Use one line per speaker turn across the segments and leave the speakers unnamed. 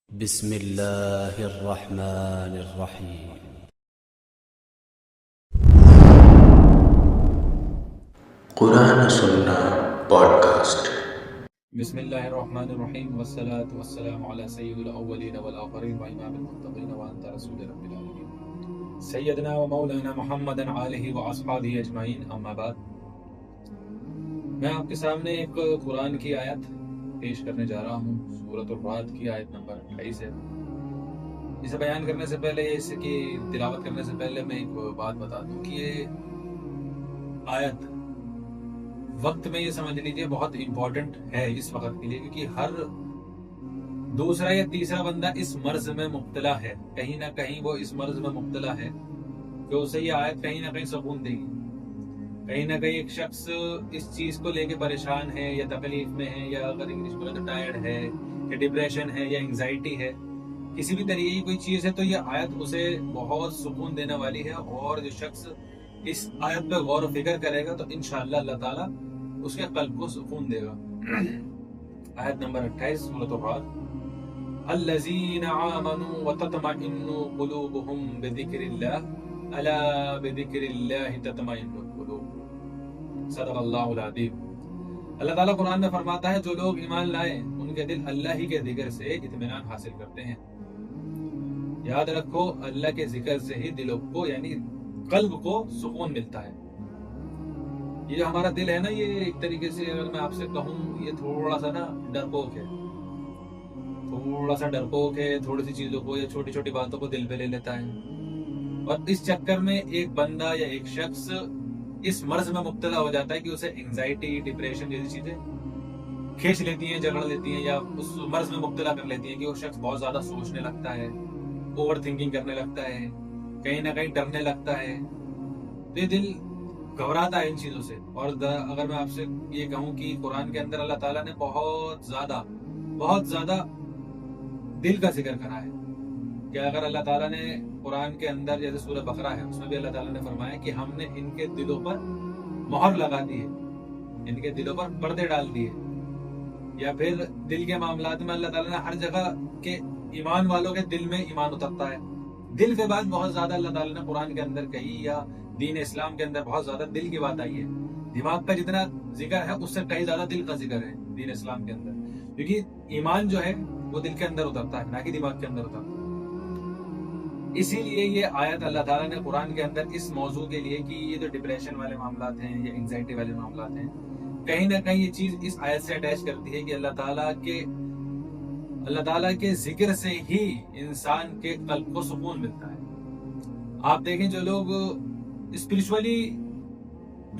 بسم الله الرحمن الرحيم.
قرآن سننا پوڈکاسٹ۔
بسم اللہ الرحمن الرحیم والصلاة والسلام علی سید الاولین والآخرین وامام المتقین وانت رسول رب العالمین سیدنا و مولانا محمد آلہ و اصحابہ اجمعین، اما بعد۔ میں آپ کے سامنے ایک قرآن کی آیت پیش کرنے جا رہا ہوں، سورۃ الرعد کی آیت نمبر 28 ہے۔ اسے بیان کرنے سے پہلے، اس کی تلاوت کرنے سے پہلے میں ایک بات بتا دوں کہ یہ آیت وقت میں یہ سمجھ لیجیے بہت امپورٹنٹ ہے اس وقت کے لیے، کیونکہ ہر دوسرا یا تیسرا بندہ اس مرض میں مبتلا ہے، کہیں نہ کہیں وہ اس مرض میں مبتلا ہے کہ اسے یہ آیت کہیں نہ کہیں سکون دے گی۔ کہیں نہ کہیں ایک شخص اس چیز کو لے کے پریشان ہے یا تکلیف میں ہے، یا اگر انگلش میں تو ٹائرڈ ہے یا ڈپریشن ہے یا انگزائٹی ہے، کسی بھی طریقے کی کوئی چیز ہے، تو یہ آیت اسے بہت سکون دینے والی ہے۔ اور جو شخص اس آیت پہ غور و فکر کرے گا تو انشاءاللہ اللہ تعالیٰ اس کے قلب کو سکون دے گا۔ آیت نمبر 28 سورۃ الرعد: الذین آمنوا وتطمئن قلوبهم بذکر اللہ الا بذکر اللہ تطمئن القلوب۔ صدق اللہ العظیم۔ اللہ تعالیٰ قرآن میں فرماتا ہے جو لوگ ایمان لائے ان کے دل اللہ ہی کے ذکر سے اطمینان حاصل کرتے ہیں۔ یاد رکھو، اللہ کے ذکر سے ہی دلوں کو یعنی قلب کو سکون ملتا ہے۔ یہ جو ہمارا دل ہے نا، یہ ایک طریقے سے اگر میں آپ سے کہوں، یہ تھوڑا سا نا ڈرپوک ہے، تھوڑی سی چیزوں کو یا چھوٹی چھوٹی باتوں کو دل پہ لے لیتا ہے، اور اس چکر میں ایک بندہ یا ایک شخص اس مرض میں مبتلا ہو جاتا ہے کہ اسے انگزائٹی، ڈپریشن جیسی چیزیں کھینچ لیتی ہیں، جگڑ لیتی ہیں، یا اس مرض میں مبتلا کر لیتی ہیں کہ وہ شخص بہت زیادہ سوچنے لگتا ہے، اوور تھنکنگ کرنے لگتا ہے، کہیں نہ کہیں ڈرنے لگتا ہے۔ تو یہ دل گھبراتا ہے ان چیزوں سے۔ اور اگر میں آپ سے یہ کہوں کہ قرآن کے اندر اللہ تعالیٰ نے بہت زیادہ دل کا ذکر کرا ہے، کہ اگر اللہ تعالیٰ نے قرآن کے اندر، جیسے سورہ بقرہ ہے، اس میں بھی اللہ تعالیٰ نے فرمایا کہ ہم نے ان کے دلوں پر مہر لگا دی ہے، ان کے دلوں پر پردے ڈال دیے۔ یا پھر دل کے معاملات میں اللہ تعالیٰ نے ہر جگہ کے ایمان والوں کے دل میں ایمان اترتا ہے۔ دل کے بعد بہت زیادہ اللہ تعالیٰ نے قرآن کے اندر کہی، یا دین اسلام کے اندر بہت زیادہ دل کی بات آئی ہے۔ دماغ کا جتنا ذکر ہے اس سے کہیں زیادہ دل کا ذکر ہے دین اسلام کے اندر، کیونکہ ایمان جو ہے وہ دل کے اندر اترتا ہے، نہ کہ دماغ کے اندر اترتا ہے۔ اسی لیے یہ آیت اللہ تعالیٰ نے قرآن کے اندر اس موضوع کے لیے کہ یہ جو ڈپریشن والے معاملات ہیں یا انگزائٹی والے معاملات ہیں، کہیں نہ کہیں یہ چیز اس آیت سے اٹیچ کرتی ہے کہ اللہ تعالیٰ کے ذکر سے ہی انسان کے قلب کو سکون ملتا ہے۔ آپ دیکھیں، جو لوگ اسپرچولی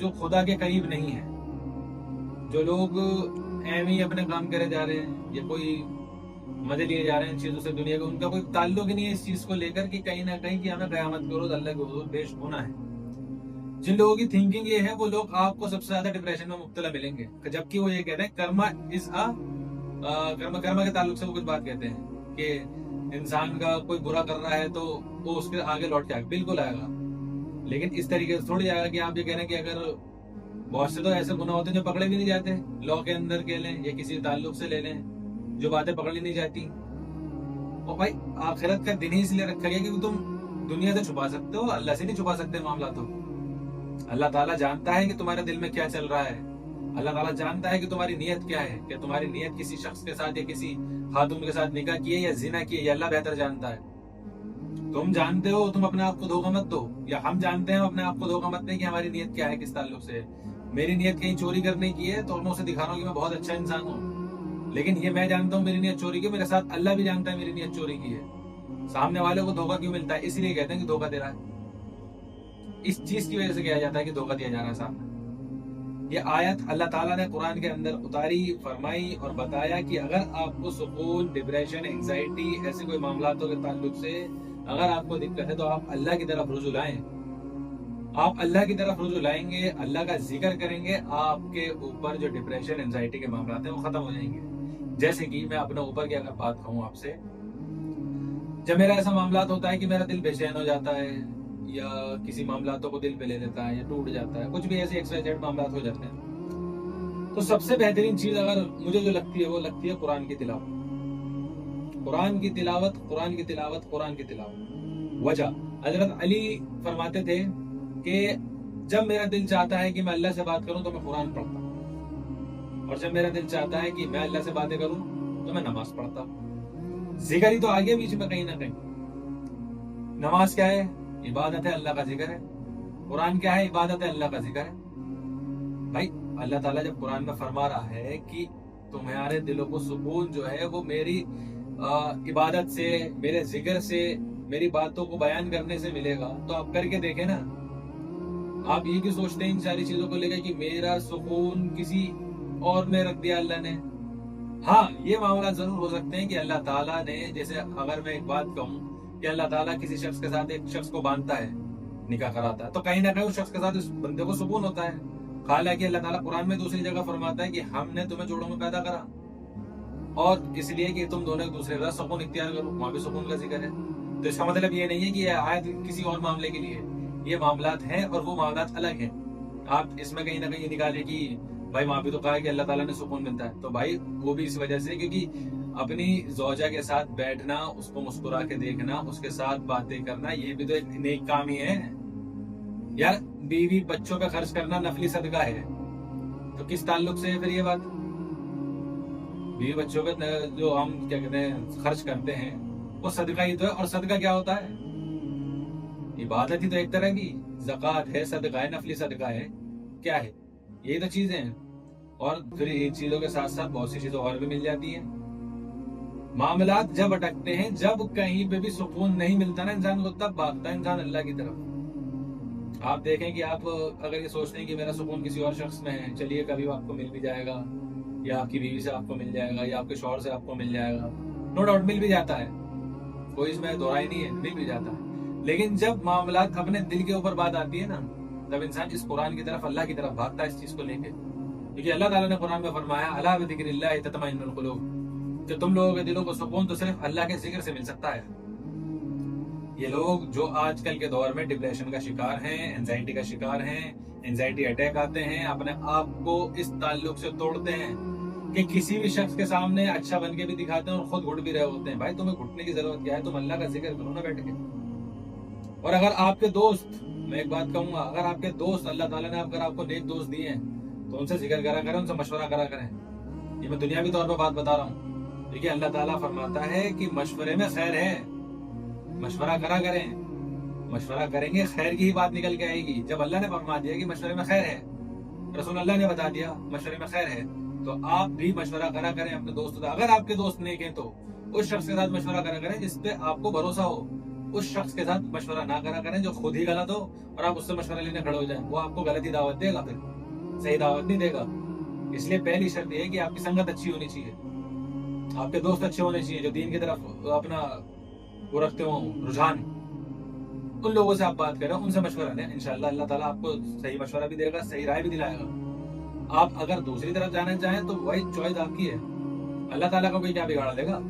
جو خدا کے قریب نہیں ہیں، جو لوگ ایویں ہی اپنے کام کرے جا رہے ہیں یا کوئی مزے لیے جا رہے ہیں ان چیزوں سے، دنیا کا ان کا کوئی تعلق ہی نہیں ہے اس چیز کو لے کر کہ کہیں نہ کہیں کہ ہمیں قیامت کے روز اللہ کے حضور پیش ہونا ہے۔ جن لوگوں کی تھنکنگ یہ ہے، وہ لوگ آپ کو سب سے زیادہ ڈپریشن میں مبتلا ملیں گے، جبکہ وہ یہ کہتے ہیں کرما کے تعلق سے وہ کچھ بات کہتے ہیں کہ انسان کا کوئی برا کر رہا ہے تو وہ اس کے آگے لوٹ کے آئے، بالکل آئے گا، لیکن اس طریقے سے تھوڑی آئے گا کہ آپ یہ کہہ رہے ہیں کہ اگر بہت سے تو ایسے گناہ ہوتے ہیں جو پکڑے بھی نہیں جاتے، لا کے اندر کے لیں یا کسی تعلق سے لے لیں، جو باتیں پکڑی نہیں جاتی۔ اور بھائی، آخرت کا دن ہی اس لیے رکھا گیا کہ تم دنیا سے چھپا سکتے ہو، اللہ سے نہیں چھپا سکتے معاملات ہو۔ اللہ تعالیٰ جانتا ہے کہ تمہارے دل میں کیا چل رہا ہے، اللہ تعالیٰ جانتا ہے کہ تمہاری نیت کیا ہے، کہ تمہاری نیت کسی شخص کے ساتھ یا کسی خاتون کے ساتھ نکاح کیے یا زنا کیے، یہ اللہ بہتر جانتا ہے۔ تم جانتے ہو، تم اپنے آپ کو دھوکہ مت دو، یا ہم جانتے ہیں اپنے آپ کو دھوکہ مت دیں کہ ہماری نیت کیا ہے، کس تعلق سے ہے۔ میری نیت کہیں چوری کرنے کی ہے تو میں اسے دکھا رہا ہوں کہ میں بہت اچھا انسان ہوں، لیکن یہ میں جانتا ہوں میری نیت چوری کی، میرے ساتھ اللہ بھی جانتا ہے میری نیت چوری کی ہے۔ سامنے والے کو دھوکہ کیوں ملتا ہے؟ اس لیے کہتے ہیں کہ دھوکہ دے رہا ہے، اس چیز کی وجہ سے کہا جاتا ہے کہ دھوکہ دیا جا رہا ہے سامنے۔ یہ آیت اللہ تعالیٰ نے قرآن کے اندر اتاری، فرمائی اور بتایا کہ اگر آپ کو سکون، ڈپریشن، انگزائٹی، ایسے کوئی معاملاتوں کے تعلق سے اگر آپ کو دقت ہے تو آپ اللہ کی طرف رجوع لائیں۔ آپ اللہ کی طرف رجوع لائیں گے، اللہ کا ذکر کریں گے، آپ کے اوپر جو ڈپریشن، انگزائٹی کے معاملات ہیں وہ ختم ہو جائیں گے۔ جیسے کہ میں اپنے اوپر کی اگر بات کہوں آپ سے، جب میرا ایسا معاملات ہوتا ہے کہ میرا دل بے چین ہو جاتا ہے، یا کسی معاملاتوں کو دل پہ لے لیتا ہے یا ٹوٹ جاتا ہے، کچھ بھی ایسے ایکسپائزڈ معاملات ہو جاتے ہیں، تو سب سے بہترین چیز اگر مجھے جو لگتی ہے وہ لگتی ہے قرآن کی تلاوت۔ قرآن کی تلاوت، قرآن کی تلاوت، قرآن کی تلاوت۔ وجہ حضرت علی فرماتے تھے کہ جب میرا دل چاہتا ہے کہ میں اللہ سے بات کروں تو میں قرآن پڑھتا ہوں، اور جب میرا دل چاہتا ہے کہ میں اللہ سے باتیں کروں تو میں نماز پڑھتا ہوں۔ ذکر ہی تو آگے بیچ میں کہیں نہ کہیں۔ نماز کیا ہے؟ عبادت ہے، اللہ کا ذکر ہے۔ قرآن کیا ہے؟ عبادت ہے، اللہ کا ذکر ہے۔ بھائی اللہ تعالیٰ جب قرآن میں فرما رہا ہے کہ تمہارے دلوں کو سکون جو ہے وہ میری عبادت سے، میرے ذکر سے، میری باتوں کو بیان کرنے سے ملے گا، تو آپ کر کے دیکھیں نا۔ آپ یہ بھی سوچتے ہیں ان ساری چیزوں کو لے کے کہ میرا سکون کسی اور میں رکھ دیا اللہ نے۔ ہاں یہ معاملات ضرور ہو سکتے ہیں کہ اللہ تعالیٰ نے، جیسے اگر میں ایک بات کہوں کہ اللہ تعالیٰ کسی شخص کے ساتھ ایک شخص کو باندھتا ہے، نکاح کراتا ہے، تو کہیں نہ کہیں اس شخص کے ساتھ اس بندے کو سکون ہوتا ہے۔ حالانکہ اللہ تعالیٰ قرآن میں دوسری جگہ فرماتا ہے کہ ہم نے تمہیں جوڑوں میں پیدا کرا اور اس لیے کہ تم دونوں ایک دوسرے کا سکون اختیار کرو، وہاں بھی سکون کا ذکر ہے۔ تو اس کا مطلب یہ نہیں ہے کہ یہ آیت کسی اور معاملے کے لیے، یہ معاملات ہیں اور وہ معاملات الگ ہیں۔ آپ اس میں کہیں نہ کہیں یہ نکالیں کہ بھائی وہاں بھی تو کہا ہے کہ اللہ تعالیٰ نے سکون ملتا ہے، تو بھائی وہ بھی اس وجہ سے کیونکہ اپنی زوجہ کے ساتھ بیٹھنا، اس کو مسکرا کے دیکھنا، اس کے ساتھ باتیں کرنا، یہ بھی تو ایک نیک کام ہی ہے یار۔ بیوی بچوں پہ خرچ کرنا نفلی صدقہ ہے، تو کس تعلق سے ہے پھر یہ بات؟ بیوی بچوں پہ جو ہم کیا کہتے ہیں خرچ کرتے ہیں وہ صدقہ ہی تو ہے، اور صدقہ کیا ہوتا ہے؟ عبادت ہی تو ایک طرح کی، زکوٰۃ ہے، صدقہ ہے، نفلی صدقہ ہے، کیا ہے؟ یہی تو چیزیں ہیں۔ اور پھر ان چیزوں کے ساتھ ساتھ بہت سی چیزیں اور بھی مل جاتی ہیں۔ معاملات جب اٹکتے ہیں، جب کہیں پہ بھی سکون نہیں ملتا نا انسان کو، تب بھاگتا ہے انسان اللہ کی طرف۔ آپ دیکھیں کہ آپ اگر یہ سوچتے ہیں کہ میرا سکون کسی اور شخص میں ہے، چلیے کبھی آپ کو مل بھی جائے گا، یا آپ کی بیوی سے آپ کو مل جائے گا، یا آپ کے شوہر سے آپ کو مل جائے گا، نو ڈاؤٹ مل بھی جاتا ہے، کوئی اس میں دوہرائی نہیں ہے، مل بھی جاتا ہے۔ لیکن جب معاملات اپنے دل کے اوپر بات آتی ہے نا، تب انسان اس قرآن کی طرف، اللہ کی طرف بھاگتا ہے اس چیز کو لے کے، کیونکہ اللہ تعالیٰ نے قرآن میں فرمایا الا بذکر اللہ تطمئن القلوب، کہ تم لوگوں کے دلوں کو سکون تو صرف اللہ کے ذکر سے مل سکتا ہے۔ یہ لوگ جو آج کل کے دور میں ڈپریشن کا شکار ہیں، اینزائٹی کا شکار ہیں، اینزائٹی اٹیک آتے ہیں، اپنے آپ کو اس تعلق سے توڑتے ہیں کہ کسی بھی شخص کے سامنے اچھا بن کے بھی دکھاتے ہیں اور خود گھٹ بھی رہے ہوتے ہیں۔ بھائی تمہیں گھٹنے کی ضرورت کیا ہے؟ تم اللہ کا ذکر کرو نا بیٹھ کے۔ اور اگر آپ کے دوست، میں ایک بات کہوں گا، اگر آپ کے دوست، اللہ تعالیٰ نے اگر آپ کو نیک دوست دیے ہیں تو ان سے ذکر کرا کریں، ان سے مشورہ کرا کریں۔ یہ میں دنیاوی طور پر بات بتا رہا ہوں۔ دیکھیے اللہ تعالیٰ فرماتا ہے کہ مشورے میں خیر ہے، مشورہ کرا کریں، مشورہ کریں گے خیر کی ہی بات نکل کے آئے گی۔ جب اللہ نے فرما دیا کہ مشورے میں خیر ہے، رسول اللہ نے بتا دیا مشورے میں خیر ہے، تو آپ بھی مشورہ کرا کریں اپنے دوستوں کا۔ اگر آپ کے دوست نیک ہیں تو اس شخص کے ساتھ مشورہ کرا کریں جس پہ آپ کو بھروسہ ہو۔ اس شخص کے ساتھ مشورہ نہ کرا کریں جو خود ہی غلط ہو اور آپ اس سے مشورہ لینے کھڑے ہو جائیں، وہ آپ کو غلط ہی دعوت دے گا، پھر صحیح دعوت نہیں دے گا۔ اس لیے پہلی شرط یہ ہے کہ آپ کی سنگت اچھی ہونی چاہیے، آپ کے دوست اچھے ہونے چاہیے جو دین کی طرف اپنا وہ رکھتے ہوں رجحان، ان لوگوں سے آپ بات کریں، ان سے مشورہ لیں، انشاءاللہ اللہ تعالیٰ آپ کو صحیح مشورہ بھی دے گا، صحیح رائے بھی دلائے گا۔ آپ اگر دوسری طرف جانا چاہیں تو وہی چوائس آپ کی ہے، اللہ تعالیٰ کو کوئی کیا بگاڑ دے گا۔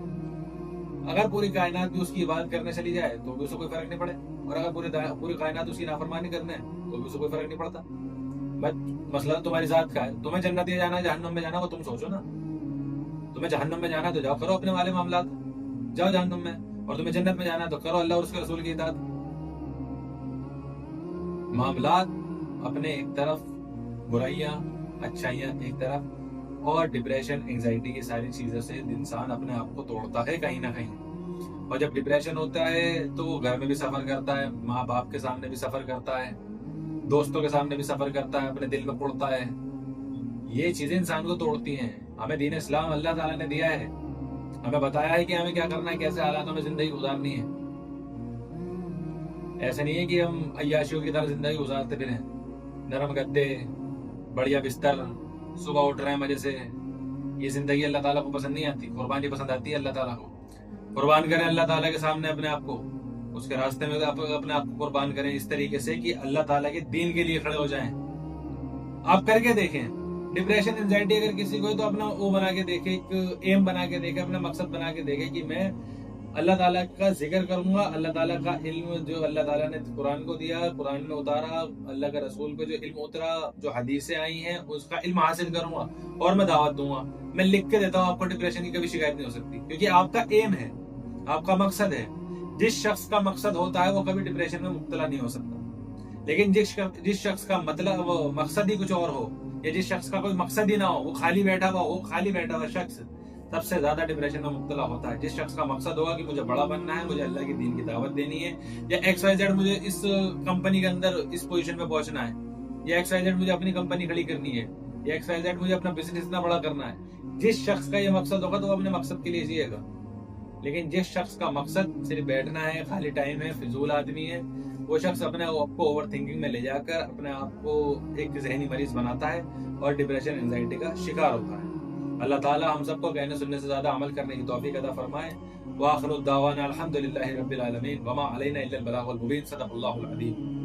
اگر پوری کائنات بھی اس کی عبادت کرنے چلی جائے تو بھی اسے کوئی فرق نہیں پڑے، اور اگر پوری کائنات اس کی نافرمانی کرنے تو بھی اسے کوئی فرق نہیں پڑتا۔ مسئلہ تمہاری ذات کا ہے، تمہیں جنت میں جانا ہے جہنم میں جانا وہ تم سوچو نا۔ تمہیں جہنم میں جانا ہے تو جاؤ کرو اپنے والے معاملات، جاؤ جہنم میں، اور تمہیں جنت میں جانا ہے تو کرو اللہ اور اس کے رسول کی اطاعت۔ معاملات اپنے ایک طرف، برائیاں اچھائیاں ایک طرف، اور ڈپریشن، انگزائٹی کی ساری چیزوں سے انسان اپنے آپ کو توڑتا ہے کہیں نہ کہیں۔ اور جب ڈپریشن ہوتا ہے تو گھر میں بھی سفر کرتا ہے، ماں باپ کے سامنے بھی سفر کرتا ہے، دوستوں کے سامنے بھی سفر کرتا ہے، اپنے دل میں پڑتا ہے۔ یہ چیزیں انسان کو توڑتی ہیں۔ ہمیں دین اسلام اللہ تعالیٰ نے دیا ہے، ہمیں بتایا ہے کہ ہمیں کیا کرنا ہے، کیسے حالاتوں میں زندگی گزارنی ہے۔ ایسے نہیں ہے کہ ہم عیاشیوں کی طرح زندگی گزارتے پھریں، نرم گدے، بڑھیا بستر، صبح اٹھ رہے ہیں مزے سے۔ یہ زندگی اللہ تعالیٰ کو پسند نہیں آتی، قربانی پسند آتی ہے اللہ تعالیٰ کو۔ قربان کریں اللہ تعالیٰ کے سامنے اپنے آپ کو، اس کے راستے میں اپنے آپ کو قربان کریں اس طریقے سے کہ اللہ تعالیٰ کے دین کے لیے کھڑے ہو جائیں۔ آپ کر کے دیکھیں، ڈپریشن، انزائٹی اگر کسی کو ہے تو اپنا وہ بنا کے دیکھے، ایک ایم بنا کے دیکھے، اپنا مقصد بنا کے دیکھے کہ میں اللہ تعالیٰ کا ذکر کروں گا، اللہ تعالیٰ کا علم جو اللہ تعالیٰ نے قرآن کو دیا، قرآن میں اتارا، اللہ کے رسول کو جو علم اترا، جو حدیثیں آئی ہیں اس کا علم حاصل کروں گا اور میں دعوت دوں گا۔ میں لکھ کے دیتا ہوں آپ کو ڈپریشن کی کبھی شکایت نہیں ہو سکتی، کیونکہ آپ کا ایم ہے۔ آپ کا مقصد ہے. جس شخص کا مقصد ہوتا ہے وہ کبھی ڈپریشن میں مبتلا نہیں ہو سکتا. لیکن جس شخص کا مطلب وہ مقصد ہی کچھ اور ہو، یا جس شخص کا کوئی مقصد ہی نہ ہو، وہ خالی بیٹھا ہوا شخص سب سے زیادہ ڈپریشن میں مبتلا ہوتا ہے. جس شخص کا مقصد ہوگا کہ مجھے بڑا بننا ہے، مجھے اللہ کی دین کی دعوت دینی ہے، یا XYZ مجھے اس کمپنی کے اندر اس پوزیشن پہ پہنچنا ہے، یا XYZ مجھے اپنی کمپنی کھڑی کرنی ہے، یا XYZ مجھے اپنا بزنس اتنا بڑا کرنا ہے. جس شخص کا یہ مقصد ہوگا تو وہ اپنے مقصد کے لیے جیے گا. لیکن جس شخص کا مقصد صرف بیٹھنا ہے، خالی ٹائم ہے، فضول آدمی ہے، وہ شخص اپنے آپ کو اوور تھنکنگ میں لے جا کر اپنے آپ کو ایک ذہنی مریض بناتا ہے اور ڈپریشن انزائٹی کا شکار ہوتا ہے. اللہ تعالی ہم سب کو کہنے سننے سے زیادہ عمل کرنے کی توفیق عطا فرمائے. وآخر الدعوانا الحمدللہ رب العالمین وما علینا الا البلاغ المبین. صدق اللہ العظیم.